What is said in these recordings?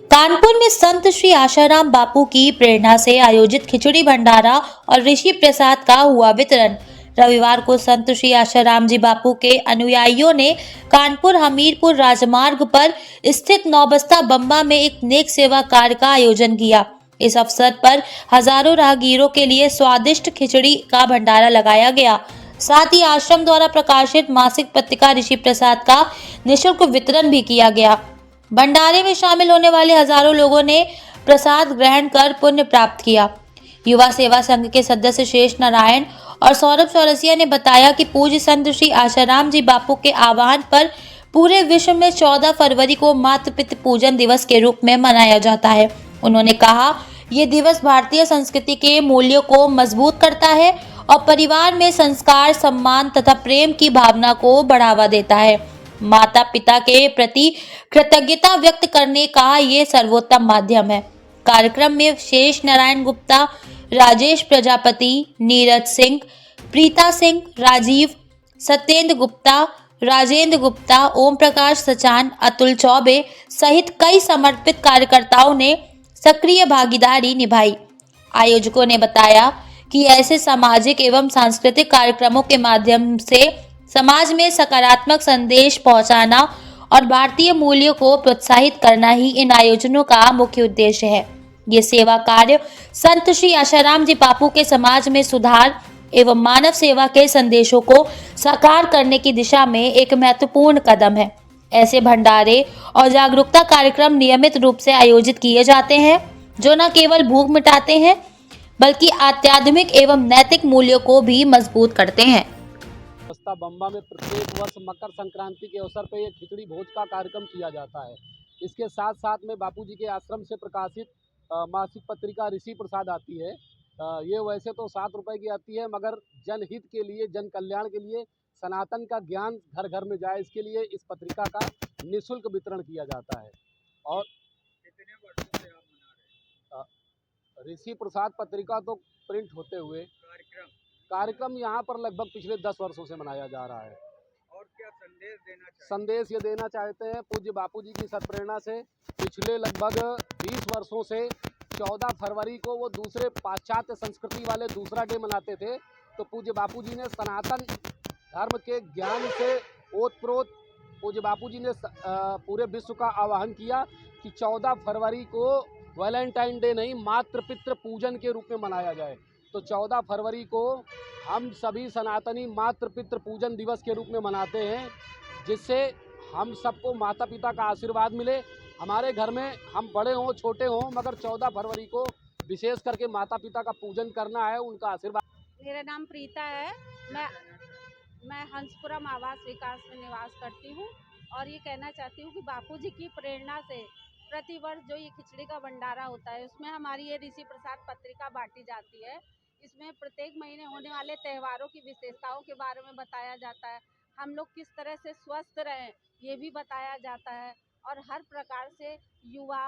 कानपुर में संत श्री आशाराम बापू की प्रेरणा से आयोजित खिचड़ी भंडारा और ऋषि प्रसाद का हुआ वितरण। रविवार को संत श्री आशाराम जी बापू के अनुयायियों ने कानपुर हमीरपुर राजमार्ग पर स्थित नौबस्ता बम्बा में एक नेक सेवा कार्य का आयोजन किया। इस अवसर पर हजारों राहगीरों के लिए स्वादिष्ट खिचड़ी का भंडारा लगाया गया। साथ ही आश्रम द्वारा प्रकाशित मासिक पत्रिका ऋषि प्रसाद का निःशुल्क वितरण भी किया गया। भंडारे में शामिल होने वाले हजारों लोगों ने प्रसाद ग्रहण कर पुण्य प्राप्त किया। युवा सेवा संघ के सदस्य शेष नारायण और सौरभ चौरसिया ने बताया कि पूज्य संत श्री आशाराम जी बापू के आह्वान पर पूरे विश्व में 14 फरवरी को मातृ पितृ पूजन दिवस के रूप में मनाया जाता है। उन्होंने कहा, ये दिवस भारतीय संस्कृति के मूल्यों को मजबूत करता है और परिवार में संस्कार, सम्मान तथा प्रेम की भावना को बढ़ावा देता है। माता पिता के प्रति कृतज्ञता व्यक्त करने का ये सर्वोत्तम माध्यम है। कार्यक्रम में शेष नारायण गुप्ता, राजेश प्रजापति, नीरज सिंह, प्रीता सिंह, राजीव, सत्येंद्र गुप्ता, राजेंद्र गुप्ता, ओम प्रकाश सचान, अतुल चौबे सहित कई समर्पित कार्यकर्ताओं ने सक्रिय भागीदारी निभाई। आयोजकों ने बताया कि ऐसे सामाजिक एवं सांस्कृतिक कार्यक्रमों के माध्यम से समाज में सकारात्मक संदेश पहुंचाना और भारतीय मूल्यों को प्रोत्साहित करना ही इन आयोजनों का मुख्य उद्देश्य है। ये सेवा कार्य संत श्री आशाराम जी बापू के समाज में सुधार एवं मानव सेवा के संदेशों को साकार करने की दिशा में एक महत्वपूर्ण कदम है। ऐसे भंडारे और जागरूकता कार्यक्रम नियमित रूप से आयोजित किए जाते हैं, जो न केवल भूख मिटाते हैं बल्कि आध्यात्मिक एवं नैतिक मूल्यों को भी मजबूत करते हैं। नौबस्ता बम्बा में प्रत्येक वर्ष मकर संक्रांति के अवसर पर यह खिचड़ी भोज का कार्यक्रम किया जाता है। इसके साथ साथ में बापूजी के आश्रम से प्रकाशित मासिक पत्रिका ऋषि प्रसाद आती है। ये वैसे तो 7 रुपए की आती है, मगर जनहित के लिए, जन कल्याण के लिए, सनातन का ज्ञान घर घर में जाए, इसके लिए इस पत्रिका का निःशुल्क वितरण किया जाता है। और कितने वर्षों से आप मना रहे हैं ऋषि प्रसाद पत्रिका तो प्रिंट होते हुए कार्यक्रम यहाँ पर लगभग पिछले 10 वर्षों से मनाया जा रहा है। और क्या संदेश देना चाहिए? संदेश ये देना चाहते हैं, पूज्य बापूजी की सत्प्रेरणा से पिछले लगभग 20 वर्षों से 14 फरवरी को वो दूसरे पाश्चात्य संस्कृति वाले दूसरा डे मनाते थे, तो पूज्य बापूजी ने सनातन धर्म के ज्ञान से ओतप्रोत पूज्य बापूजी ने पूरे विश्व का आह्वान किया कि 14 फरवरी को वैलेंटाइन डे नहीं, मातृ पितृ पूजन के रूप में मनाया जाए। तो 14 फरवरी को हम सभी सनातनी मातृ पितृ पूजन दिवस के रूप में मनाते हैं, जिससे हम सबको माता पिता का आशीर्वाद मिले। हमारे घर में हम बड़े हों छोटे हों, मगर 14 फरवरी को विशेष करके माता पिता का पूजन करना है, उनका आशीर्वाद। मेरा नाम प्रीता है। मैं हंसपुरम आवास विकास में निवास करती हूँ और ये कहना चाहती हूँ कि बापूजी की प्रेरणा से प्रतिवर्ष जो ये खिचड़ी का भंडारा होता है, उसमें हमारी ये ऋषि प्रसाद पत्रिका बांटी जाती है। इसमें प्रत्येक महीने होने वाले त्योहारों की विशेषताओं के बारे में बताया जाता है। हम लोग किस तरह से स्वस्थ रहें ये भी बताया जाता है और हर प्रकार से युवा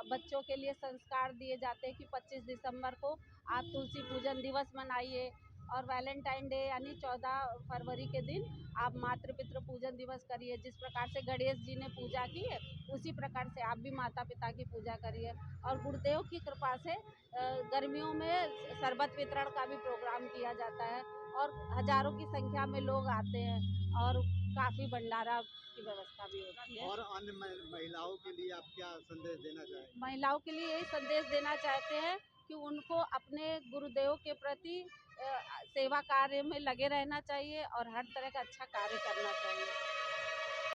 बच्चों के लिए संस्कार दिए जाते हैं कि 25 दिसंबर को आप तुलसी पूजन दिवस मनाइए और वैलेंटाइन डे यानी 14 फरवरी के दिन आप मातृ पितृ पूजन दिवस करिए। जिस प्रकार से गणेश जी ने पूजा की है, उसी प्रकार से आप भी माता पिता की पूजा करिए। और गुरुदेव की कृपा से गर्मियों में शरबत वितरण का भी प्रोग्राम किया जाता है और हजारों की संख्या में लोग आते हैं और काफ़ी भंडारा की व्यवस्था भी होती है। और अन्य महिलाओं के लिए आप क्या संदेश देना चाहेंगे? महिलाओं के लिए यही संदेश देना चाहते हैं कि उनको अपने गुरुदेव के प्रति सेवा कार्य में लगे रहना चाहिए और हर तरह का अच्छा कार्य करना चाहिए।